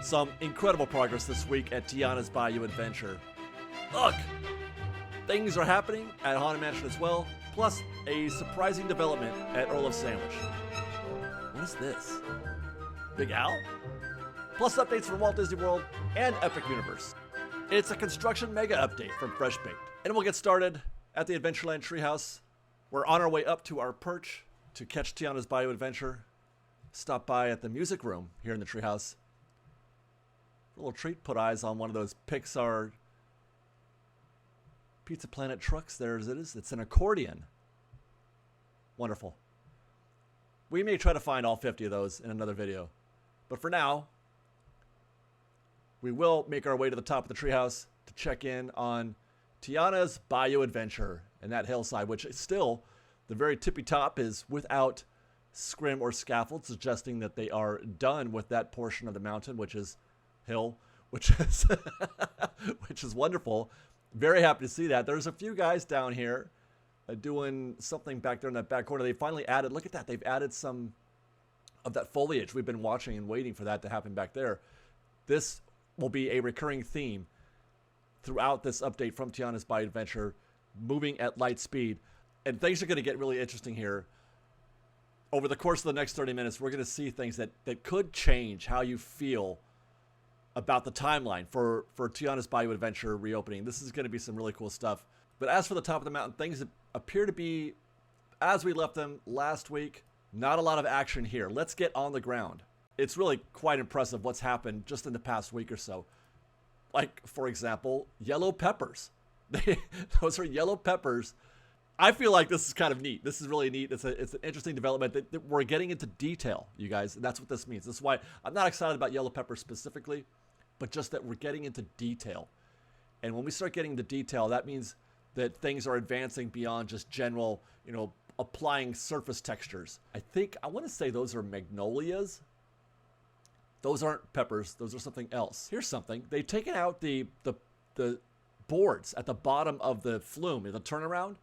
Some incredible progress this week at Tianas Bayou Adventure. Look! Things are happening at Haunted Mansion as well, plus a surprising development at Earl of Sandwich. What is this? Big Al? Plus updates from Walt Disney World and Epic Universe. It's a construction mega update from Fresh Baked. And we'll get started at the Adventureland Treehouse. We're on our way up to our perch to catch Tianas Bayou Adventure. Stop by at the music room here in the Treehouse. A little treat, put eyes on one of those Pixar Pizza Planet trucks there as it is. It's an accordion. Wonderful. We may try to find all 50 of those in another video. But for now, we will make our way to the top of the treehouse to check in on Tianas Bayou Adventure and that hillside, which is still, the very tippy top is without scrim or scaffold, suggesting that they are done with that portion of the mountain, which is hill, which is which is wonderful. Very happy to see that. There's a few guys down here doing something back there in that back corner. They finally added, look at that, they've added some of that foliage. We've been watching and waiting for that to happen back there. This will be a recurring theme throughout this update from Tianas Bayou Adventure, moving at light speed. And things are going to get really interesting here. Over the course of the next 30 minutes, we're going to see things that could change how you feel about the timeline for Tianas Bayou Adventure reopening. This is going to be some really cool stuff. But as for the top of the mountain, things appear to be, as we left them last week, not a lot of action here. Let's get on the ground. It's really quite impressive what's happened just in the past week or so. Like, for example, yellow peppers. Those are yellow peppers. I feel like this is kind of neat. This is really neat. It's an interesting development that we're getting into detail, you guys. And that's what this means. This is why I'm not excited about yellow peppers specifically, but just that we're getting into detail. And when we start getting into detail, that means that things are advancing beyond just general, applying surface textures. I want to say those are magnolias. Those aren't peppers. Those are something else. Here's something. They've taken out the boards at the bottom of the flume, the turnaround.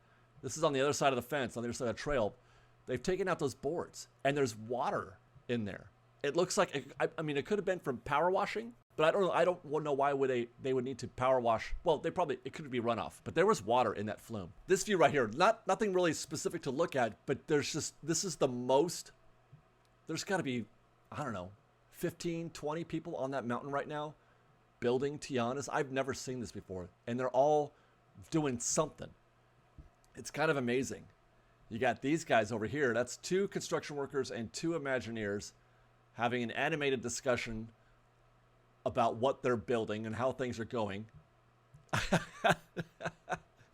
This is on the other side of the fence, on the other side of the trail. They've taken out those boards, and there's water in there. It looks like, it could have been from power washing, but I don't know why they would need to power wash. Well, it could be runoff, but there was water in that flume. This view right here, nothing really specific to look at, but this is the most, there's got to be, 15, 20 people on that mountain right now building Tianas. I've never seen this before, and they're all doing something. It's kind of amazing. You got these guys over here. That's 2 construction workers and 2 Imagineers having an animated discussion about what they're building and how things are going.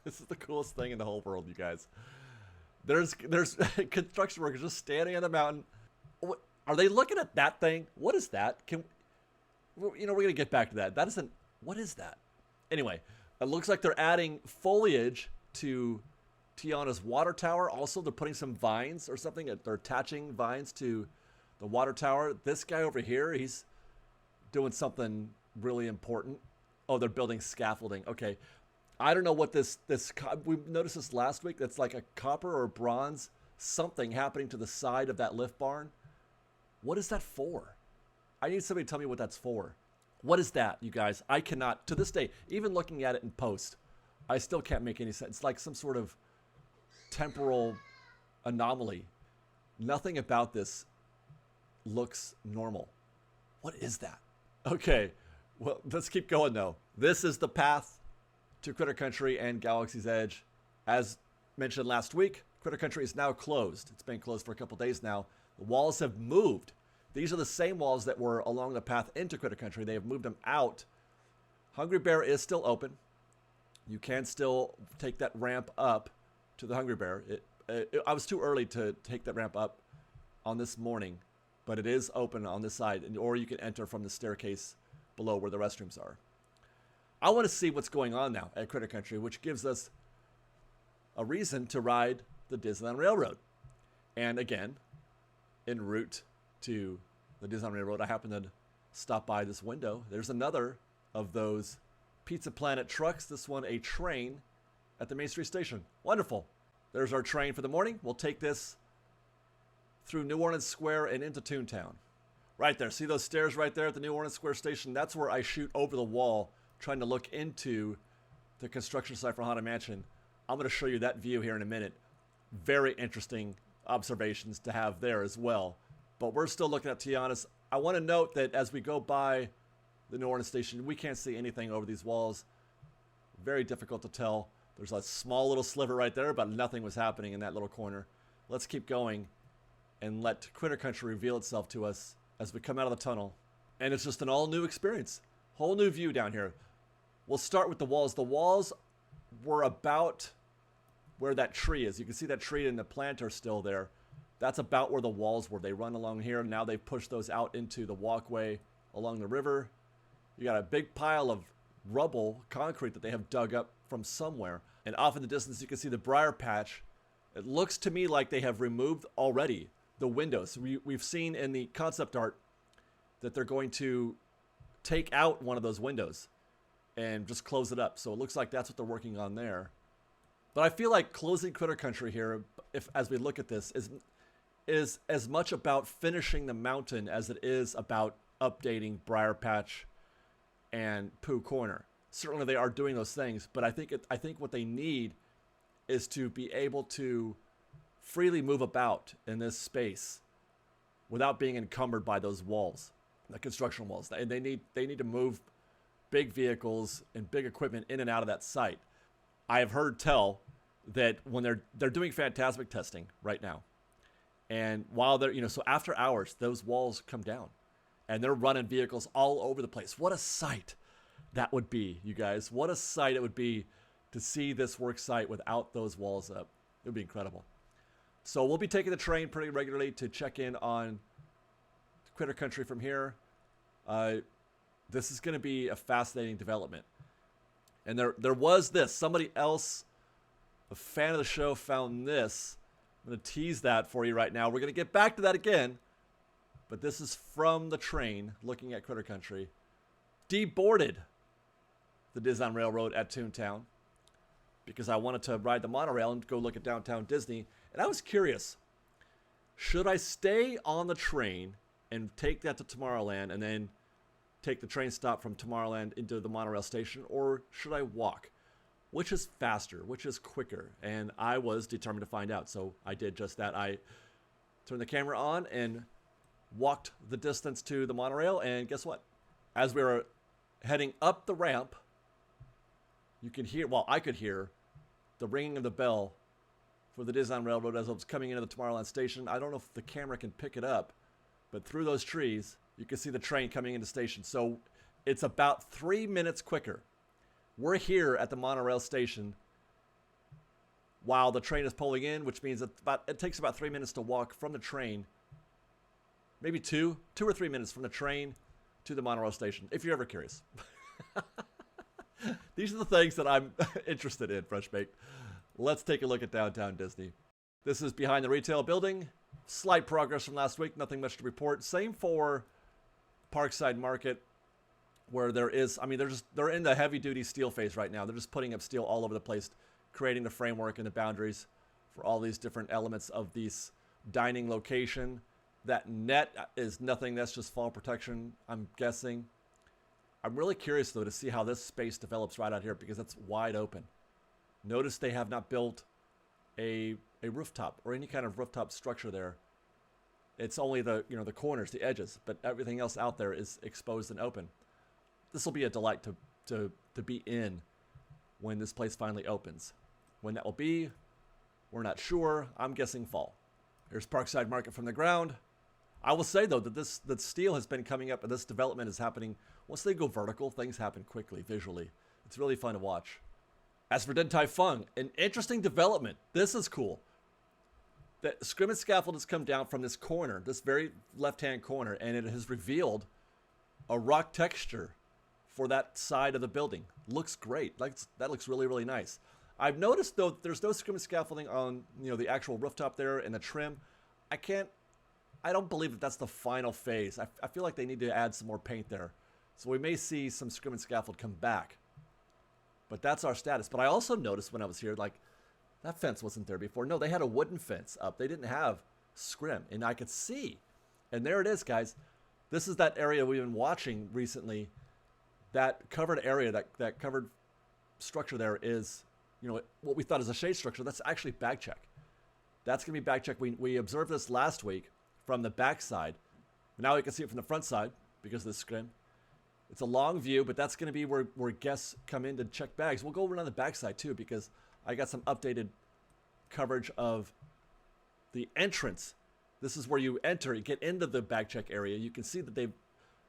This is the coolest thing in the whole world, you guys. There's construction workers just standing on the mountain. Are they looking at that thing? What is that? We're going to get back to that. What is that? Anyway, it looks like they're adding foliage to Tiana's water tower. Also, they're putting some vines or something. They're attaching vines to the water tower. This guy over here, he's doing something really important. Oh, they're building scaffolding. Okay. I don't know what we noticed this last week. That's like a copper or bronze something happening to the side of that lift barn. What is that for? I need somebody to tell me what that's for. What is that, you guys? I cannot, to this day, even looking at it in post, I still can't make any sense. It's like some sort of temporal anomaly. Nothing about this looks normal. What is that? Okay, well, let's keep going though. This is the path to Critter Country and Galaxy's Edge. As mentioned last week, Critter Country is now closed. It's been closed for a couple days now. The walls have moved. These are the same walls that were along the path into Critter Country. They have moved them out. Hungry Bear is still open. You can still take that ramp up to the Hungry Bear. I was too early to take that ramp up on this morning, but it is open on this side, or you can enter from the staircase below where the restrooms are. I want to see what's going on now at Critter Country, which gives us a reason to ride the Disneyland Railroad. And again, en route to the Disneyland Railroad, I happen to stop by this window. There's another of those Pizza Planet trucks. This one a train at the Main Street Station. Wonderful. There's our train for the morning. We'll take this through New Orleans Square and into Toontown. Right there. See those stairs right there at the New Orleans Square Station? That's where I shoot over the wall, trying to look into the construction site for Haunted Mansion. I'm going to show you that view here in a minute. Very interesting observations to have there as well. But we're still looking at Tianas. I want to note that as we go by the New Orleans Station, we can't see anything over these walls. Very difficult to tell. There's a small little sliver right there, but nothing was happening in that little corner. Let's keep going and let Critter Country reveal itself to us as we come out of the tunnel. And it's just an all-new experience. Whole new view down here. We'll start with the walls. The walls were about where that tree is. You can see that tree and the planter still there. That's about where the walls were. They run along here. Now they've pushed those out into the walkway along the river. You got a big pile of rubble, concrete that they have dug up from somewhere. And off in the distance, you can see the briar patch. It looks to me like they have removed already the windows. We've seen in the concept art that they're going to take out one of those windows and just close it up. So it looks like that's what they're working on there. But I feel like closing Critter Country here, as we look at this, is as much about finishing the mountain as it is about updating Briar Patch and Pooh Corner. Certainly they are doing those things, but I think what they need is to be able to freely move about in this space without being encumbered by those walls, the construction walls. And they need to move big vehicles and big equipment in and out of that site. I have heard tell that when they're doing Phantasmic testing right now, and while they're, so after hours, those walls come down and they're running vehicles all over the place. What a sight that would be, you guys. What a sight it would be to see this work site without those walls up. It would be incredible. So we'll be taking the train pretty regularly to check in on Critter Country from here. This is going to be a fascinating development. And there was this. Somebody else, a fan of the show, found this. I'm going to tease that for you right now. We're going to get back to that again. But this is from the train looking at Critter Country. Deboarded the Disneyland Railroad at Toontown because I wanted to ride the monorail and go look at Downtown Disney. And I was curious, should I stay on the train and take that to Tomorrowland and then take the train stop from Tomorrowland into the monorail station, or should I walk? Which is faster? Which is quicker? And I was determined to find out, so I did just that. I turned the camera on and walked the distance to the monorail, and guess what? As we were heading up the ramp, you can hear, well, I could hear the ringing of the bell for the Disneyland Railroad as I was coming into the Tomorrowland station. I don't know if the camera can pick it up, but through those trees, you can see the train coming into station. So it's about 3 minutes quicker. We're here at the monorail station while the train is pulling in, which means it takes about 3 minutes to walk from the train, maybe two or 3 minutes from the train to the monorail station, if you're ever curious. These are the things that I'm interested in, Fresh Baked. Let's take a look at Downtown Disney. This is behind the retail building. Slight progress from last week, nothing much to report. Same for Parkside Market, where there is, they're in the heavy duty steel phase right now. They're just putting up steel all over the place, creating the framework and the boundaries for all these different elements of this dining location. That net is nothing, that's just fall protection, I'm guessing. I'm really curious though to see how this space develops right out here because it's wide open. Notice they have not built a rooftop or any kind of rooftop structure there. It's only the corners, the edges, but everything else out there is exposed and open. This will be a delight to be in when this place finally opens. When that will be, we're not sure. I'm guessing fall. Here's Parkside Market from the ground. I will say though that steel has been coming up and this development is happening. Once they go vertical, things happen quickly visually. It's really fun to watch. As for Din Tai Fung, an interesting development. This is cool. The scrim and scaffold has come down from this corner, this very left-hand corner, and it has revealed a rock texture for that side of the building. Looks great. That looks really, really nice. I've noticed though there's no scrim and scaffolding on the actual rooftop there and the trim. I don't believe that that's the final phase. I feel like they need to add some more paint there. So we may see some scrim and scaffold come back. But that's our status. But I also noticed when I was here, that fence wasn't there before. No, they had a wooden fence up. They didn't have scrim. And I could see. And there it is, guys. This is that area we've been watching recently. That covered area, that covered structure there is, what we thought is a shade structure. That's actually bag check. That's going to be bag check. We observed this last week from the back side. Now we can see it from the front side because of the scrim. It's a long view, but that's going to be where guests come in to check bags. We'll go over on the back side too, because I got some updated coverage of the entrance. This is where you enter, you get into the bag check area. You can see that they've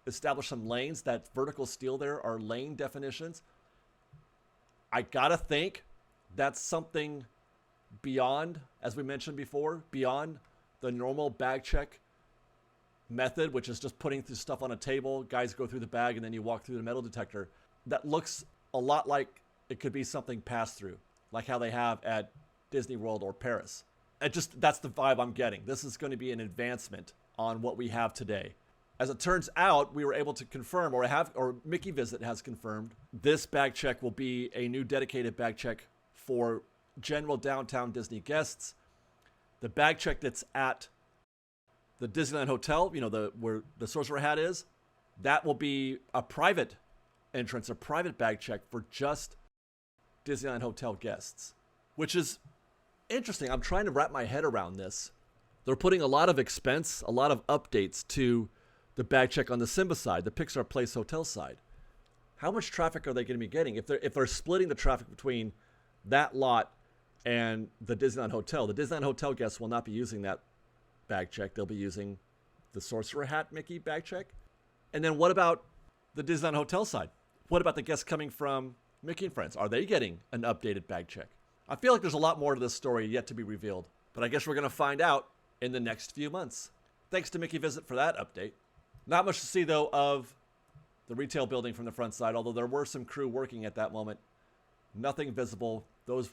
established some lanes. That vertical steel there are lane definitions. I gotta think that's something beyond, as we mentioned before, beyond the normal bag check method, which is just putting through stuff on a table. Guys go through the bag and then you walk through the metal detector. That looks a lot like it could be something pass through, like how they have at Disney World or Paris. That's the vibe I'm getting. This is going to be an advancement on what we have today. As it turns out, we were able to confirm, or Mickey Visit has confirmed, this bag check will be a new dedicated bag check for general downtown Disney guests. The bag check that's at the Disneyland Hotel, where the Sorcerer Hat is, that will be a private entrance, a private bag check for just Disneyland Hotel guests, which is interesting. I'm trying to wrap my head around this. They're putting a lot of expense, a lot of updates to the bag check on the Simba side, the Pixar Place Hotel side. How much traffic are they going to be getting if they're splitting the traffic between that lot and the Disneyland Hotel? The Disneyland Hotel guests will not be using that bag check. They'll be using the Sorcerer Hat Mickey bag check. And then what about the Disneyland Hotel side? What about the guests coming from Mickey and Friends? Are they getting an updated bag check? I feel like there's a lot more to this story yet to be revealed, but I guess we're going to find out in the next few months. Thanks to Mickey Visit for that update. Not much to see, though, of the retail building from the front side, although there were some crew working at that moment. Nothing visible. Those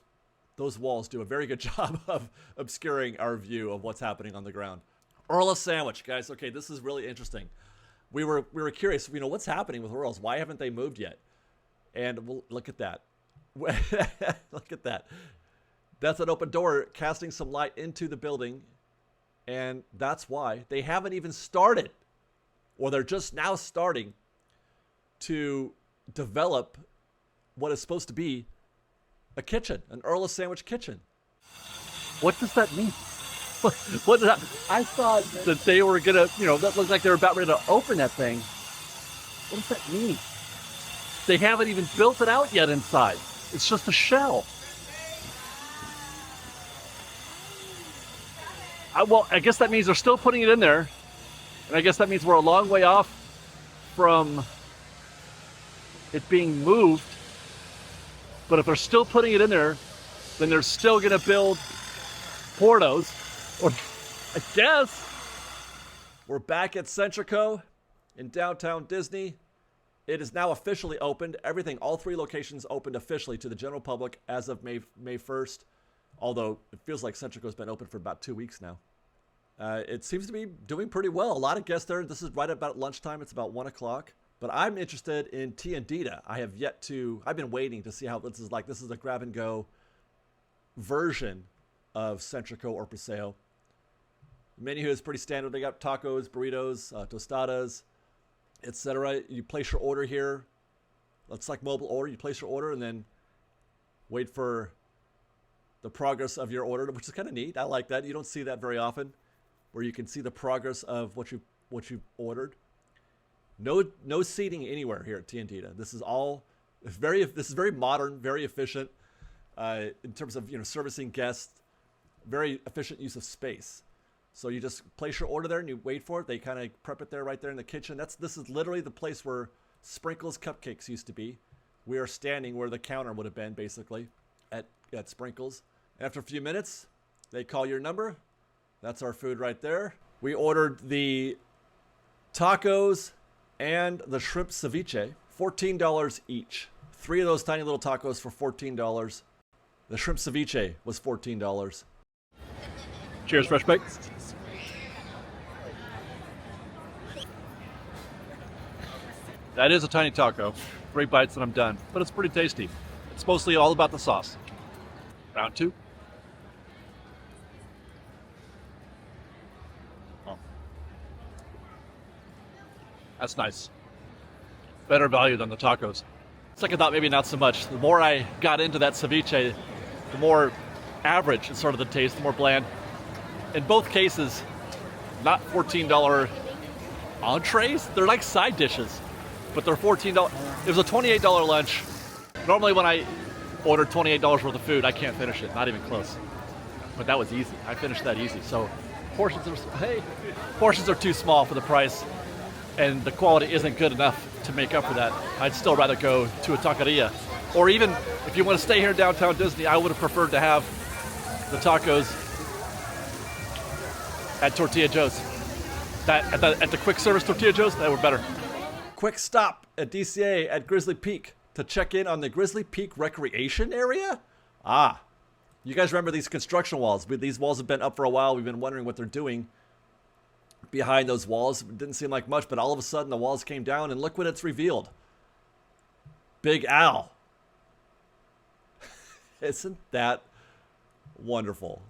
walls do a very good job of obscuring our view of what's happening on the ground. Earl of Sandwich, guys. Okay, this is really interesting. We were curious, what's happening with Earls? Why haven't they moved yet? And look at that. Look at that. That's an open door casting some light into the building. And that's why they haven't even started, or they're just now starting to develop what is supposed to be a kitchen, an Earl of Sandwich kitchen. What does that mean? What did I thought that they were gonna, that looked like they were about ready to open that thing. What does that mean? They haven't even built it out yet inside. It's just a shell. I guess that means they're still putting it in there. And I guess that means we're a long way off from it being moved. But if they're still putting it in there, then they're still going to build portos. Or I guess. We're back at Centrico in downtown Disney. It is now officially opened. Everything, all three locations opened officially to the general public as of May 1st. Although it feels like Centrico's been open for about 2 weeks now. It seems to be doing pretty well. A lot of guests there. This is right about lunchtime. It's about 1 o'clock. But I'm interested in Tiandita. I've been waiting to see how this is like. This is a grab and go version of Centrico or Paseo. The menu here is pretty standard. They got tacos, burritos, tostadas, etc. You place your order here. It's like mobile order. You place your order and then wait for the progress of your order, which is kind of neat. I like that. You don't see that very often, where you can see the progress of what you've ordered. No seating anywhere here at Tiandita. This is very modern, very efficient in terms of servicing guests. Very efficient use of space. So you just place your order there and you wait for it. They kind of prep it there right there in the kitchen. This is literally the place where Sprinkles Cupcakes used to be. We are standing where the counter would have been basically at Sprinkles. After a few minutes, they call your number. That's our food right there. We ordered the tacos and the shrimp ceviche, $14 each. 3 of those tiny little tacos for $14. The shrimp ceviche was $14. Cheers, Fresh Bake. That is a tiny taco. 3 bites and I'm done, but it's pretty tasty. It's mostly all about the sauce. Round 2. That's nice. Better value than the tacos. Second thought, maybe not so much. The more I got into that ceviche, the more average is sort of the taste, the more bland. In both cases, not $14 entrees. They're like side dishes, but they're $14. It was a $28 lunch. Normally when I order $28 worth of food, I can't finish it, not even close. But that was easy. I finished that easy. So portions are too small for the price, and the quality isn't good enough to make up for that. I'd still rather go to a taqueria. Or even if you want to stay here in downtown Disney, I would have preferred to have the tacos at Tortilla Joe's. At the quick service Tortilla Joe's, they were better. Quick stop at DCA at Grizzly Peak to check in on the Grizzly Peak recreation area. You guys remember these construction walls? These walls have been up for a while. We've been wondering what they're doing behind those walls. It didn't seem like much, but all of a sudden the walls came down, and look what it's revealed. Big Al. Isn't that wonderful?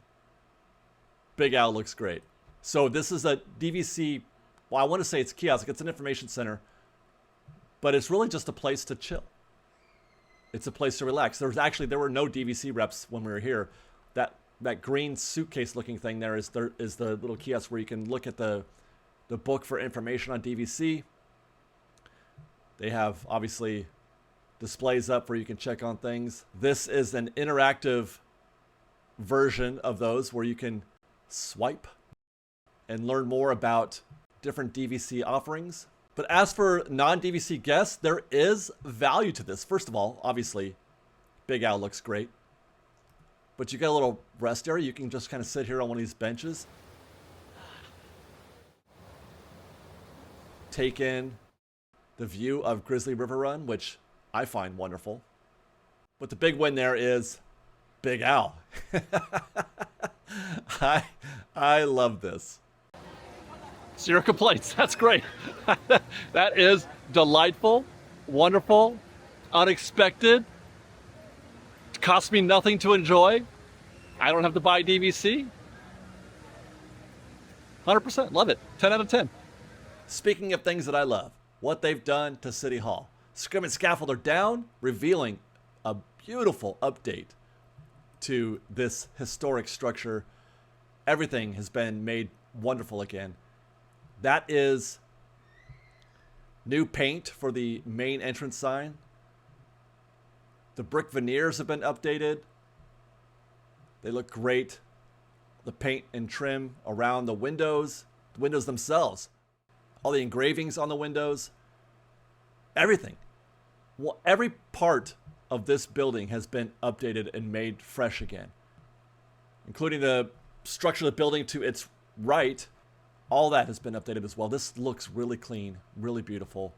Big Al looks great. So this is a DVC, well, I want to say it's kiosk. It's an information center, but it's really just a place to chill. It's a place to relax. There were no DVC reps when we were here. That green suitcase looking thing there is the little kiosk where you can look at the book for information on DVC. They have obviously displays up where you can check on things. This is an interactive version of those where you can swipe and learn more about different DVC offerings. But as for non-DVC guests, there is value to this. First of all, obviously, Big Al looks great. But you got a little rest area. You can just kind of sit here on one of these benches. Take in the view of Grizzly River Run, which I find wonderful. But the big win there is Big Al. I love this. Zero complaints. That's great. That is delightful, wonderful, unexpected. It costs me nothing to enjoy. I don't have to buy DVC. 100%. Love it. 10 out of 10. Speaking of things that I love, what they've done to City Hall. Scrim and scaffold are down, revealing a beautiful update to this historic structure. Everything has been made wonderful again. That is new paint for the main entrance sign. The brick veneers have been updated. They look great. The paint and trim around the windows themselves, all the engravings on the windows, everything. Well, every part of this building has been updated and made fresh again, including the structure of the building to its right. All that has been updated as well. This looks really clean, really beautiful.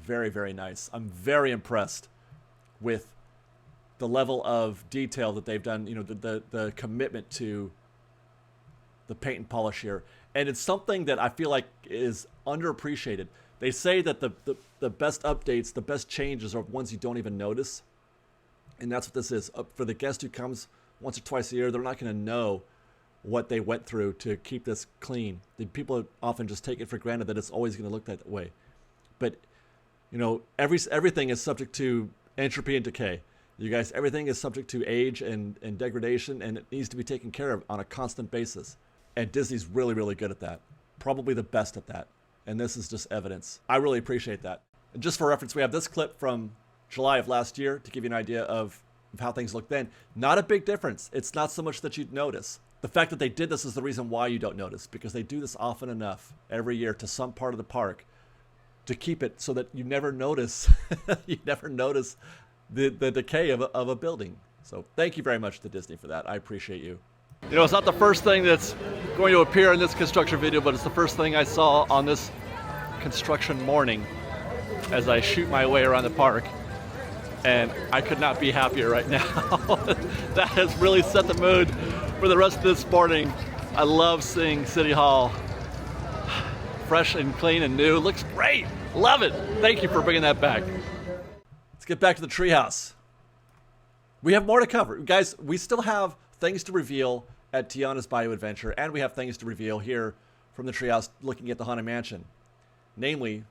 Very, very nice. I'm very impressed with the level of detail that they've done, the commitment to the paint and polish here. And it's something that I feel like is underappreciated. They say that the best updates, the best changes are ones you don't even notice. And that's what this is. For the guest who comes once or twice a year, they're not going to know what they went through to keep this clean. The people often just take it for granted that it's always going to look that way. But, everything is subject to entropy and decay. You guys, everything is subject to age and degradation, and it needs to be taken care of on a constant basis. And Disney's really, really good at that. Probably the best at that. And this is just evidence. I really appreciate that. And just for reference, we have this clip from July of last year to give you an idea of how things looked then. Not a big difference. It's not so much that you'd notice. The fact that they did this is the reason why you don't notice, because they do this often enough every year to some part of the park to keep it so that you never notice the decay of a building. So thank you very much to Disney for that. I appreciate you. It's not the first thing that's going to appear in this construction video, but it's the first thing I saw on this construction morning as I shoot my way around the park. And I could not be happier right now. That has really set the mood for the rest of this morning. I love seeing City Hall fresh and clean and new. Looks great. Love it. Thank you for bringing that back. Let's get back to the treehouse. We have more to cover. Guys, we still have things to reveal at Tianas Bayou Adventure, and we have things to reveal here from the treehouse looking at the Haunted Mansion. Namely,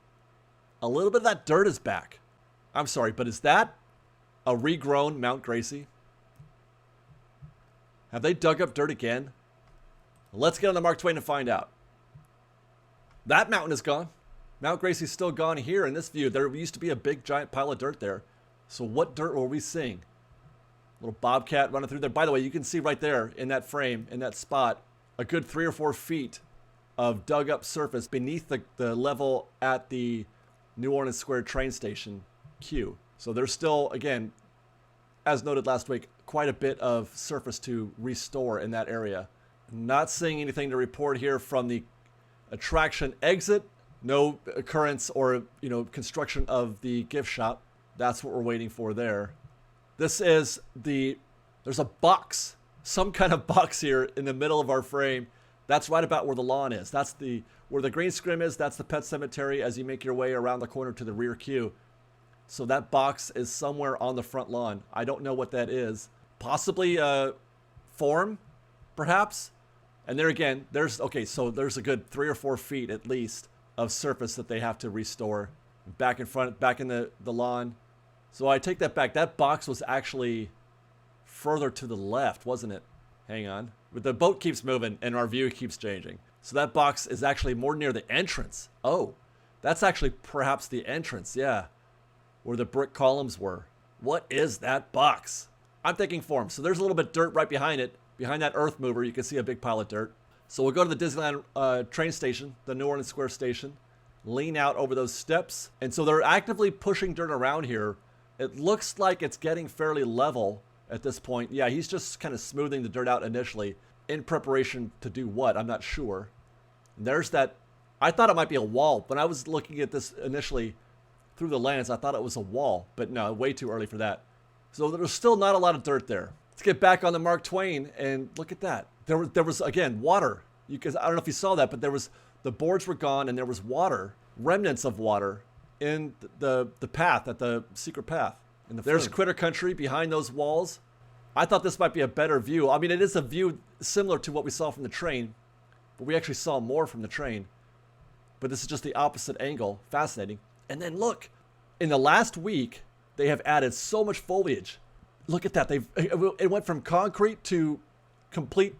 a little bit of that dirt is back. I'm sorry, but is that a regrown Mount Gracie? Have they dug up dirt again? Let's get on the Mark Twain and find out. That mountain is gone. Mount Gracie's still gone here in this view. There used to be a big giant pile of dirt there. So what dirt were we seeing? Little bobcat running through there. By the way, you can see right there in that frame, in that spot, a good 3 or 4 feet of dug up surface beneath the level at the New Orleans Square train station queue. So there's still, again, as noted last week, quite a bit of surface to restore in that area. Not seeing anything to report here from the attraction exit. No occurrence or, construction of the gift shop. That's what we're waiting for there. This is there's a box, some kind of box here in the middle of our frame. That's right about where the lawn is. That's where the green scrim is. That's the pet cemetery as you make your way around the corner to the rear queue. So that box is somewhere on the front lawn. I don't know what that is. Possibly a form, perhaps. And there again, there's a good 3 or 4 feet at least of surface that they have to restore back in the lawn. So I take that back. That box was actually further to the left, wasn't it? Hang on. But the boat keeps moving and our view keeps changing. So that box is actually more near the entrance. Oh, that's actually perhaps the entrance, yeah, where the brick columns were. What is that box? I'm thinking form. So there's a little bit of dirt right behind it. Behind that earth mover, you can see a big pile of dirt. So we'll go to the Disneyland train station, the New Orleans Square station, lean out over those steps. And so they're actively pushing dirt around here. It looks like it's getting fairly level at this point. Yeah, he's just kind of smoothing the dirt out initially in preparation to do what? I'm not sure. And there's that. I thought it might be a wall. When I was looking at this initially through the lens, I thought it was a wall. But no, way too early for that. So there's still not a lot of dirt there. Let's get back on the Mark Twain and look at that. There was again, water. I don't know if you saw that, but the boards were gone and there was water, remnants of water in the path, at the secret path. There's Critter Country behind those walls. I thought this might be a better view. I mean, it is a view similar to what we saw from the train, but we actually saw more from the train. But this is just the opposite angle. Fascinating. And then look, in the last week, they have added so much foliage. Look at that. It went from concrete to complete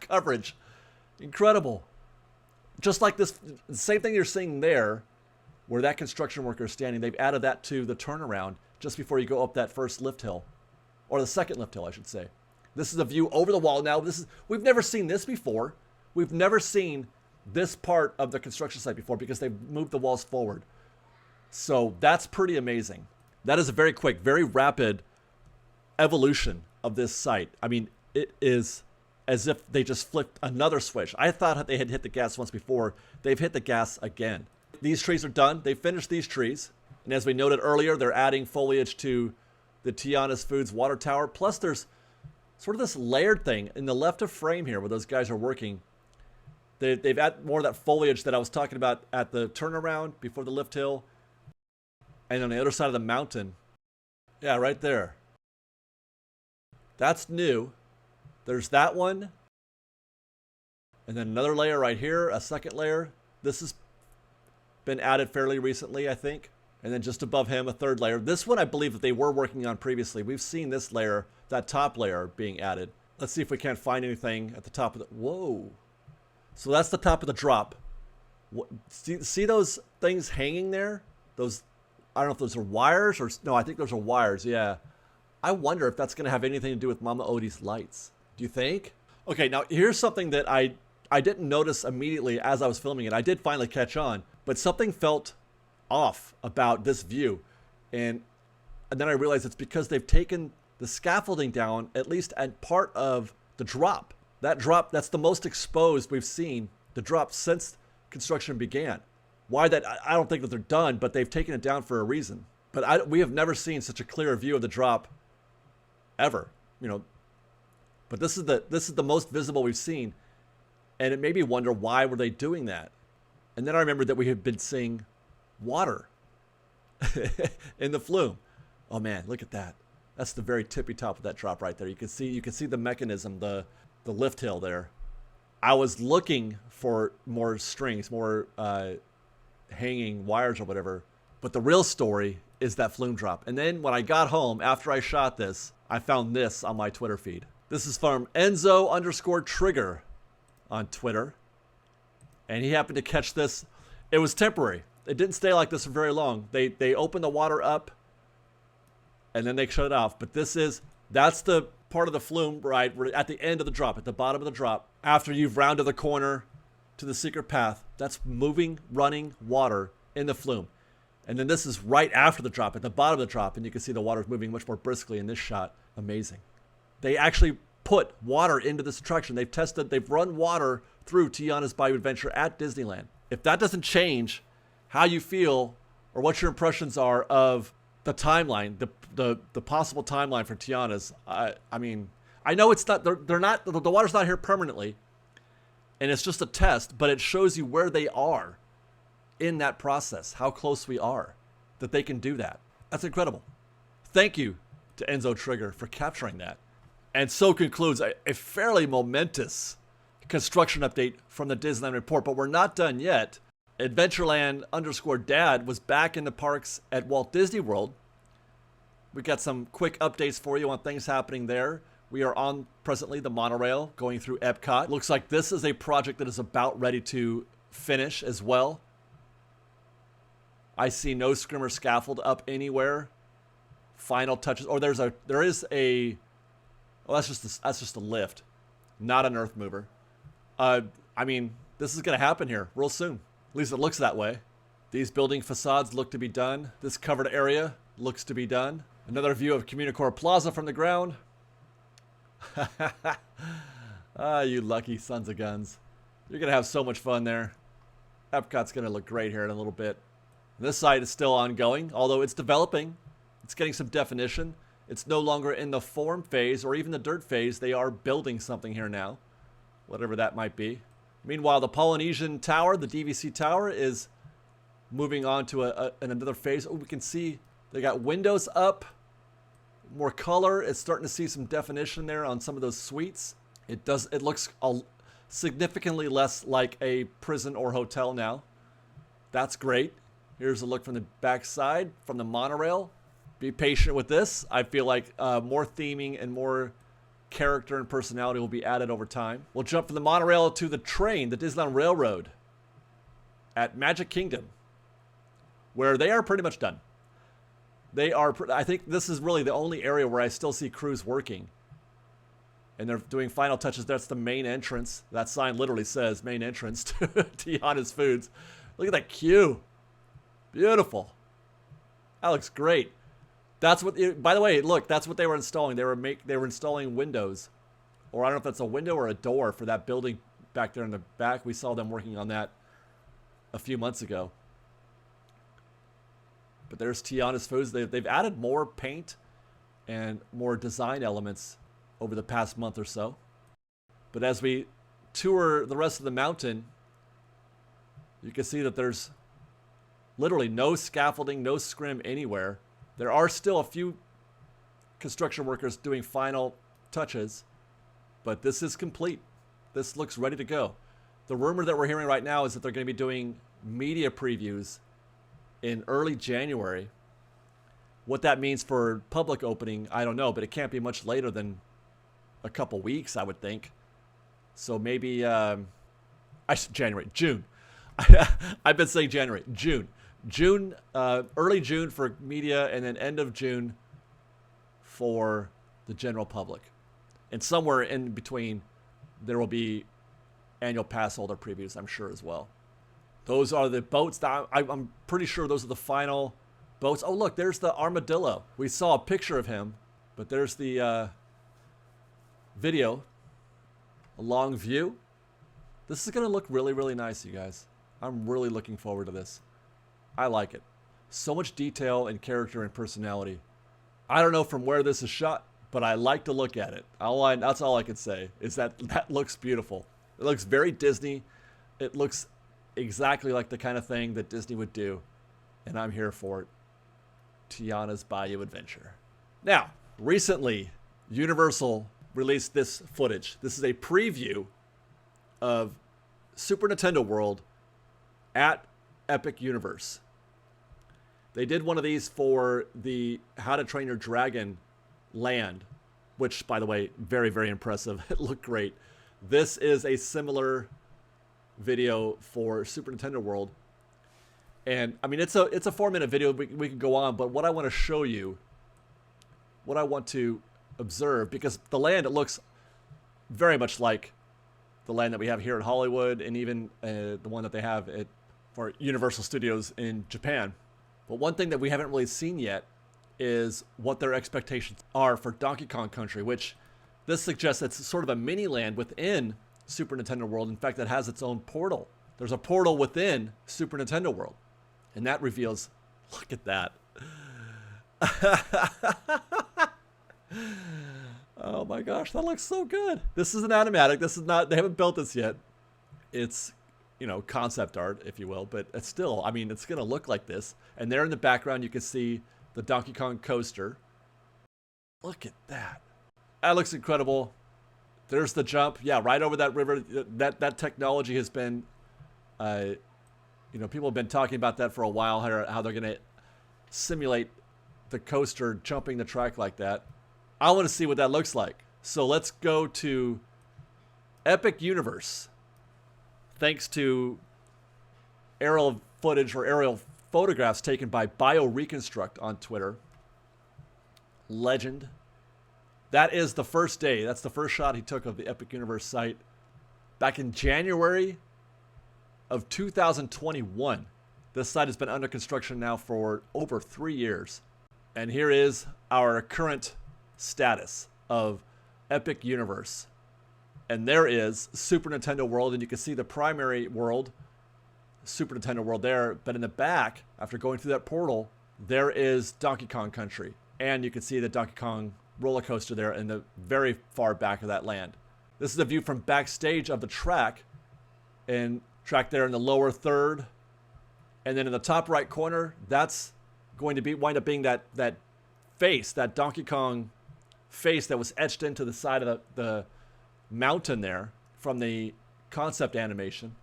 coverage. Incredible. Just like this, the same thing you're seeing there, where that construction worker is standing, they've added that to the turnaround just before you go up that first lift hill. Or the second lift hill, I should say. This is a view over the wall. Now, we've never seen this before. We've never seen this part of the construction site before because they've moved the walls forward. So that's pretty amazing. That is a very quick, very rapid evolution of this site. I mean, it is as if they just flipped another switch. I thought they had hit the gas once before. They've hit the gas again. These trees are done. They finished these trees. And as we noted earlier, they're adding foliage to the Tianas Foods water tower. Plus there's sort of this layered thing in the left of frame here where those guys are working. They've added more of that foliage that I was talking about at the turnaround before the lift hill. And on the other side of the mountain. Yeah, right there. That's new. There's that one. And then another layer right here, a second layer. This has been added fairly recently, I think. And then just above him, a third layer. This one I believe that they were working on previously. We've seen this layer, that top layer, being added. Let's see if we can't find anything at the top of the... Whoa. So that's the top of the drop. See those things hanging there? Those... I don't know if those are wires or... No, I think those are wires, yeah. I wonder if that's going to have anything to do with Mama Odie's lights. Do you think? Okay, now here's something that I didn't notice immediately as I was filming it. I did finally catch on, but something felt off about this view. And then I realized it's because they've taken the scaffolding down, at least at part of the drop. That drop, that's the most exposed we've seen, the drop, since construction began. Why that, I don't think that they're done, but they've taken it down for a reason. But we have never seen such a clear view of the drop ever, you know. But this is the most visible we've seen. And it made me wonder, why were they doing that? And then I remembered that we had been seeing water in the flume. Oh man, look at that. That's the very tippy top of that drop right there. You can see the mechanism, the lift hill there. I was looking for more strings, more hanging wires or whatever. But the real story is that Flume Drop. And then when I got home, after I shot this, I found this on my Twitter feed. This is from Enzo_Trigger on Twitter. And he happened to catch this. It was temporary. It didn't stay like this for very long. They opened the water up and then they shut it off. But that's the part of the flume, right, at the end of the drop, at the bottom of the drop, after you've rounded the corner to the secret path. That's moving, running water in the flume. And then this is right after the drop, at the bottom of the drop, and you can see the water's moving much more briskly in this shot. Amazing. They actually put water into this attraction. They've run water through Tianas Bayou Adventure at Disneyland. If that doesn't change how you feel or what your impressions are of the timeline, the possible timeline for Tianas, I mean, I know it's not, they're not, the water's not here permanently, and it's just a test, but it shows you where they are in that process, how close we are, that they can do that. That's incredible. Thank you to Enzo_Trigger for capturing that. And so concludes a fairly momentous construction update from the Disneyland report, but we're not done yet. Adventureland_Dad was back in the parks at Walt Disney World. We got some quick updates for you on things happening there. We are on presently the monorail going through Epcot. Looks like this is a project that is about ready to finish as well. I see no scrim or scaffold up anywhere. Final touches, or there is a. Oh, that's just a lift, not an earth mover. I mean, this is gonna happen here real soon. At least it looks that way. These building facades look to be done. This covered area looks to be done. Another view of Communicore Plaza from the ground. Ah, you lucky sons of guns. You're gonna have so much fun there. Epcot's gonna look great here in a little bit. This site is still ongoing, although it's developing. It's getting some definition. It's no longer in the form phase or even the dirt phase. They are building something here now, whatever that might be. Meanwhile, the Polynesian Tower, the DVC Tower, is moving on to another phase. Oh, we can see they got windows up, more color. It's starting to see some definition there on some of those suites. It looks significantly less like a prison or hotel now. That's great. Here's a look from the back side, from the monorail. Be patient with this. I feel like more theming and more character and personality will be added over time. We'll jump from the monorail to the train, the Disneyland Railroad at Magic Kingdom, where they are pretty much done. I think this is really the only area where I still see crews working. And they're doing final touches. That's the main entrance. That sign literally says main entrance to Tiana's Foods. Look at that queue. Beautiful. That looks great. That's what, by the way, look, that's what they were installing. They were installing windows. Or I don't know if that's a window or a door for that building back there in the back. We saw them working on that a few months ago. But there's Tiana's Foods. They've added more paint and more design elements over the past month or so. But as we tour the rest of the mountain, you can see that there's literally no scaffolding, no scrim anywhere. There are still a few construction workers doing final touches, but this is complete. This looks ready to go. The rumor that we're hearing right now is that they're going to be doing media previews in early January. What that means for public opening, I don't know, but it can't be much later than a couple weeks, I would think. So maybe January, June. I've been saying January, June. Early June for media, and then end of June for the general public. And somewhere in between, there will be annual pass holder previews, I'm sure, as well. Those are the boats. I'm pretty sure those are the final boats. Oh, look, there's the armadillo. We saw a picture of him, but there's the video, a long view. This is going to look really, really nice, you guys. I'm really looking forward to this. I like it. So much detail and character and personality. I don't know from where this is shot, but I like to look at it. That's all I can say, is that looks beautiful. It looks very Disney. It looks exactly like the kind of thing that Disney would do, and I'm here for it. Tiana's Bayou Adventure. Now, recently, Universal released this footage. This is a preview of Super Nintendo World at Epic Universe. They did one of these for the How to Train Your Dragon land, which, by the way, very, very impressive. It looked great. This is a similar video for Super Nintendo World. And, I mean, it's a 4-minute video. We can go on, but what I want to show you, what I want to observe, because the land, it looks very much like the land that we have here in Hollywood, and even the one that they have for Universal Studios in Japan. But one thing that we haven't really seen yet is what their expectations are for Donkey Kong Country, which this suggests it's sort of a mini land within Super Nintendo World. In fact, it has its own portal. There's a portal within Super Nintendo World. And that reveals, look at that. Oh my gosh, that looks so good. This is an animatic. This is not, they haven't built this yet. It's, you know, concept art, if you will, but it's still, I mean, it's going to look like this. And there in the background, you can see the Donkey Kong coaster. Look at that. That looks incredible. There's the jump. Yeah, right over that river. That technology has been, you know, people have been talking about that for a while, how they're going to simulate the coaster jumping the track like that. I want to see what that looks like. So let's go to Epic Universe. Thanks to aerial footage or aerial photographs taken by BioReconstruct on Twitter. Legend. That is the first day. That's the first shot he took of the Epic Universe site back in January of 2021. This site has been under construction now for over 3 years. And here is our current status of Epic Universe. And there is Super Nintendo World, and you can see the primary world, Super Nintendo World there. But in the back, after going through that portal, there is Donkey Kong Country. And you can see the Donkey Kong roller coaster there in the very far back of that land. This is a view from backstage of the track, and track there in the lower third. And then in the top right corner, that's going to wind up being that face, that Donkey Kong face that was etched into the side of the mountain there from the concept animation.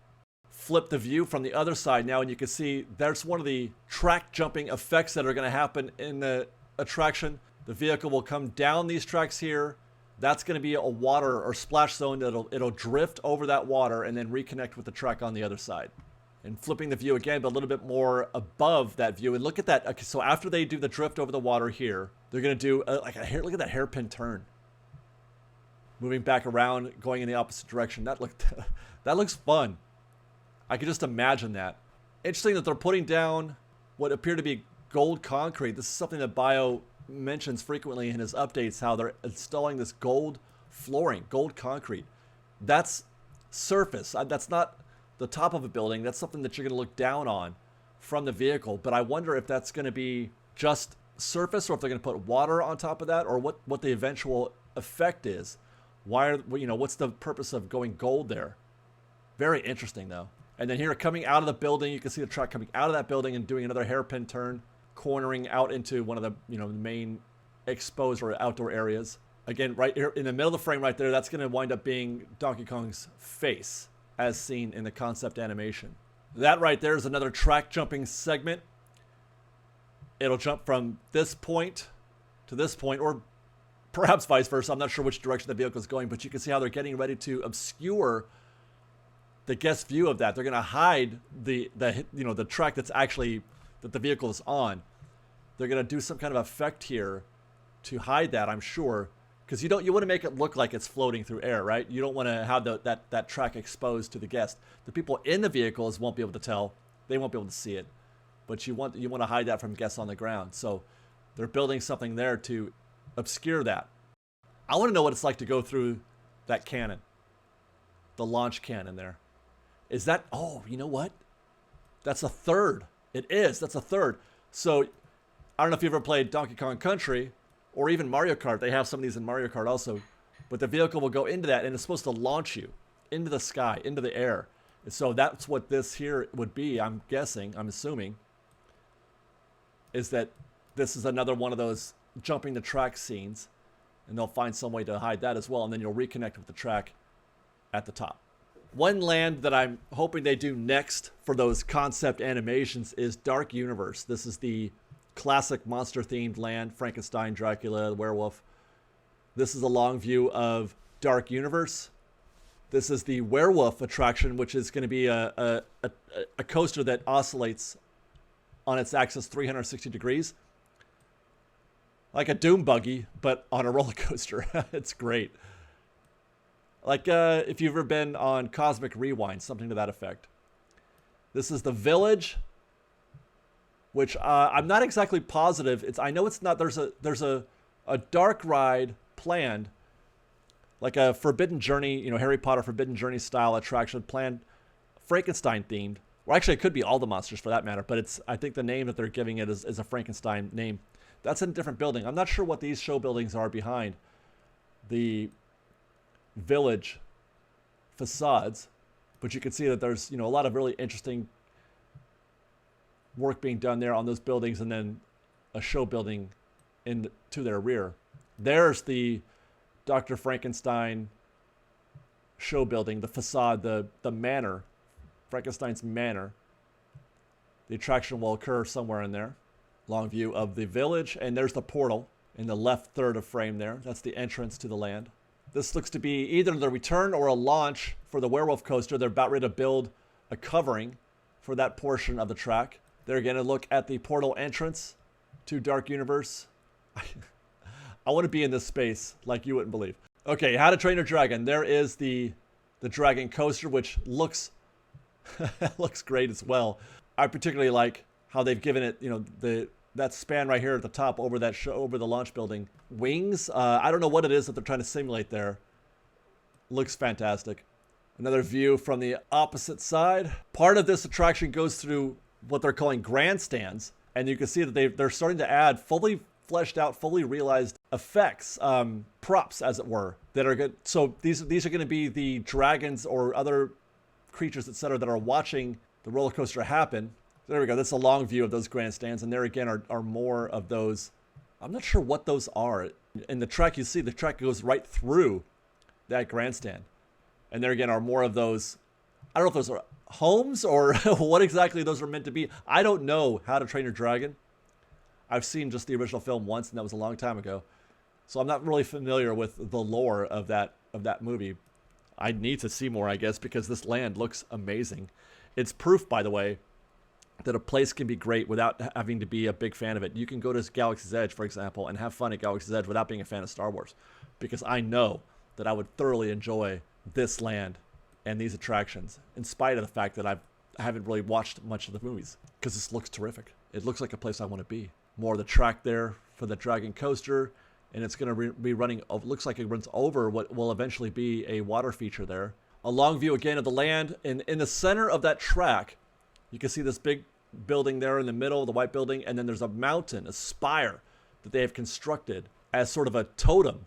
Flip the view from the other side now, and you can see there's one of the track jumping effects that are going to happen in the attraction. The vehicle will come down these tracks here. That's going to be a water or splash zone. It'll drift over that water and then reconnect with the track on the other side. And flipping the view again, but a little bit more above that view. And look at that. Okay, so after they do the drift over the water here, they're going to do look at that hairpin turn. Moving back around, going in the opposite direction. That looks fun. I can just imagine that. Interesting that they're putting down what appear to be gold concrete. This is something that Bio mentions frequently in his updates, how they're installing this gold flooring, gold concrete. That's surface. That's not the top of a building. That's something that you're going to look down on from the vehicle. But I wonder if that's going to be just surface, or if they're going to put water on top of that, or what the eventual effect is. What's the purpose of going gold there? Very interesting, though. And then here, coming out of the building, you can see the truck coming out of that building and doing another hairpin turn, cornering out into one of the the main exposed or outdoor areas. Again, right here in the middle of the frame right there, that's going to wind up being Donkey Kong's face, as seen in the concept animation. That right there is another track jumping segment. It'll jump from this point to this point, or perhaps vice versa. I'm not sure which direction the vehicle is going, but you can see how they're getting ready to obscure the guest view of that. They're going to hide the track that's actually that the vehicle is on. They're going to do some kind of effect here to hide that, I'm sure, because you want to make it look like it's floating through air, right? You don't want to have that track exposed to the guest. The people in the vehicles won't be able to tell. They won't be able to see it, but you want to hide that from guests on the ground. So they're building something there to obscure that. I want to know what it's like to go through that cannon, the launch cannon there. Is that, oh, you know what? That's a third. It is. That's a third. So I don't know if you've ever played Donkey Kong Country or even Mario Kart. They have some of these in Mario Kart also. But the vehicle will go into that, and it's supposed to launch you into the sky, into the air. And so that's what this here would be, I'm assuming, is that this is another one of those jumping the track scenes. And they'll find some way to hide that as well. And then you'll reconnect with the track at the top. One land that I'm hoping they do next for those concept animations is Dark Universe. This is the classic monster-themed land, Frankenstein, Dracula, werewolf. This is a long view of Dark Universe. This is the werewolf attraction, which is going to be a coaster that oscillates on its axis 360 degrees. Like a doom buggy, but on a roller coaster. It's great. Like if you've ever been on Cosmic Rewind, something to that effect. This is the Village, which I'm not exactly positive. I know it's not. There's a dark ride planned, like a Forbidden Journey, Harry Potter Forbidden Journey style attraction planned, Frankenstein themed. Well, actually, it could be all the monsters for that matter, but I think the name that they're giving it is a Frankenstein name. That's in a different building. I'm not sure what these show buildings are behind the Village facades, but you can see that there's a lot of really interesting work being done there on those buildings, and then a show building to their rear. There's the Dr. Frankenstein show building, the facade, the manor, Frankenstein's manor. The attraction will occur somewhere in there. Long view of the Village, and there's the portal in the left third of frame there. That's the entrance to the land. This looks to be either the return or a launch for the werewolf coaster. They're about ready to build a covering for that portion of the track. They're going to look at the portal entrance to Dark Universe. I want to be in this space like you wouldn't believe. Okay, How to Train Your Dragon. There is the Dragon Coaster, which looks looks great as well. I particularly like how they've given it, that span right here at the top over the launch building. Wings, I don't know what it is that they're trying to simulate there. Looks fantastic. Another view from the opposite side. Part of this attraction goes through what they're calling grandstands, and you can see that they're starting to add fully fleshed out, fully realized effects, props as it were, that are good. So these are going to be the dragons or other creatures, etc., that are watching the roller coaster happen. There we go. That's a long view of those grandstands, and there again are more of those. I'm not sure what those are. In the track, you see the track goes right through that grandstand, and there again are more of those. I don't know if those are homes or what exactly those are meant to be. I don't know How to Train Your Dragon. I've seen just the original film once, and that was a long time ago, so I'm not really familiar with the lore of that movie. I need to see more, I guess, because this land looks amazing. It's proof, by the way, that a place can be great without having to be a big fan of it. You can go to Galaxy's Edge, for example, and have fun at Galaxy's Edge without being a fan of Star Wars, because I know that I would thoroughly enjoy this land and these attractions, in spite of the fact that I haven't really watched much of the movies, because this looks terrific. It looks like a place I want to be. More of the track there for the Dragon Coaster, and it's going to be running, looks like it runs over what will eventually be a water feature there. A long view again of the land, and in the center of that track, you can see this big building there in the middle, the white building, and then there's a mountain, a spire that they have constructed as sort of a totem.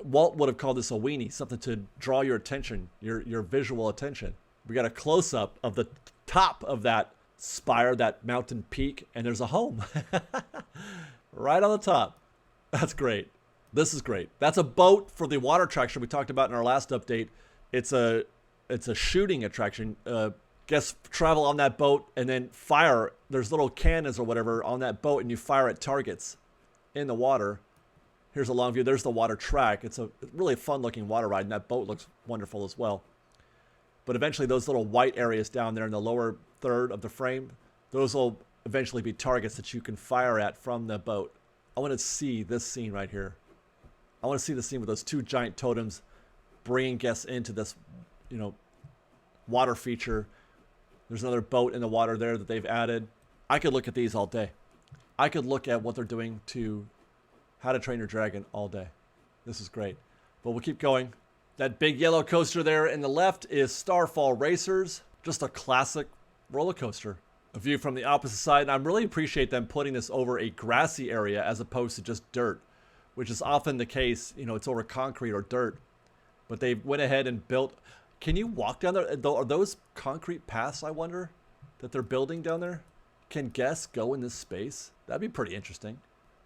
Walt would have called this a weenie, something to draw your attention, your visual attention. We got a close-up of the top of that spire, that mountain peak, and there's a home right on the top. That's great. This is great. That's a boat for the water attraction we talked about in our last update. It's a shooting attraction. Guests travel on that boat and then fire. There's little cannons or whatever on that boat, and you fire at targets in the water. Here's a long view. There's the water track. It's a really fun-looking water ride, and that boat looks wonderful as well. But eventually, those little white areas down there in the lower third of the frame, those will eventually be targets that you can fire at from the boat. I want to see this scene right here. I want to see the scene with those two giant totems bringing guests into this, water feature. There's another boat in the water there that they've added. I could look at these all day. I could look at what they're doing to How to Train Your Dragon all day. This is great. But we'll keep going. That big yellow coaster there in the left is Starfall Racers. Just a classic roller coaster. A view from the opposite side. And I really appreciate them putting this over a grassy area as opposed to just dirt, which is often the case. It's over concrete or dirt. But they went ahead and built. Can you walk down there? Are those concrete paths, I wonder, that they're building down there? Can guests go in this space? That'd be pretty interesting.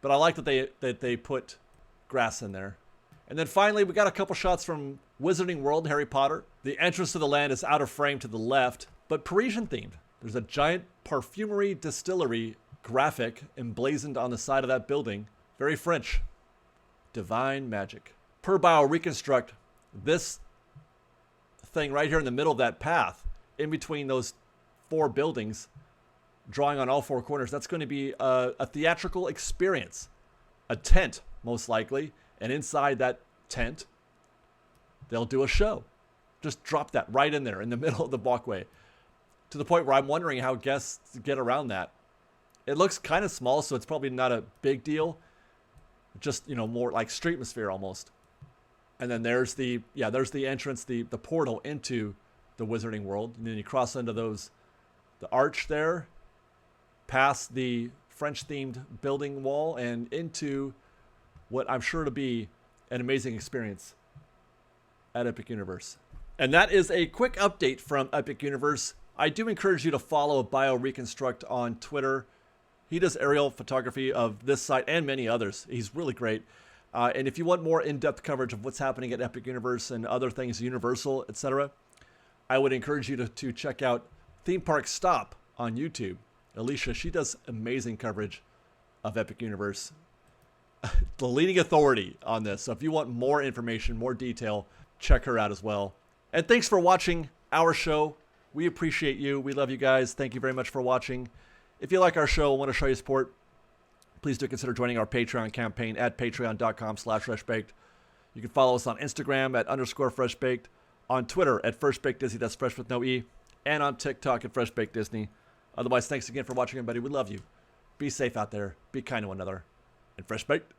But I like that they put grass in there. And then finally, we got a couple shots from Wizarding World, Harry Potter. The entrance to the land is out of frame to the left, but Parisian themed. There's a giant parfumery distillery graphic emblazoned on the side of that building. Very French. Divine magic. Per Bio Reconstruct, this thing right here in the middle of that path, in between those 4 buildings, drawing on all 4 corners, that's going to be a theatrical experience. A tent, most likely. And inside that tent, they'll do a show. Just drop that right in there in the middle of the walkway. To the point where I'm wondering how guests get around that. It looks kind of small, so it's probably not a big deal. Just, more like Streetmosphere almost. And then there's the entrance, the portal into the Wizarding World. And then you cross into the arch there, past the French-themed building wall, and into what I'm sure to be an amazing experience at Epic Universe. And that is a quick update from Epic Universe. I do encourage you to follow Bio Reconstruct on Twitter. He does aerial photography of this site and many others. He's really great. And if you want more in-depth coverage of what's happening at Epic Universe and other things, Universal, etc., I would encourage you to check out Theme Park Stop on YouTube. Alicia, she does amazing coverage of Epic Universe. The leading authority on this. So if you want more information, more detail, check her out as well. And thanks for watching our show. We appreciate you. We love you guys. Thank you very much for watching. If you like our show and want to show your support, please do consider joining our Patreon campaign at patreon.com/freshbaked. You can follow us on Instagram at _freshbaked, on Twitter at freshbakedisney, that's fresh with no E, and on TikTok at freshbakedisney. Otherwise, thanks again for watching, everybody. We love you. Be safe out there. Be kind to one another. And fresh baked.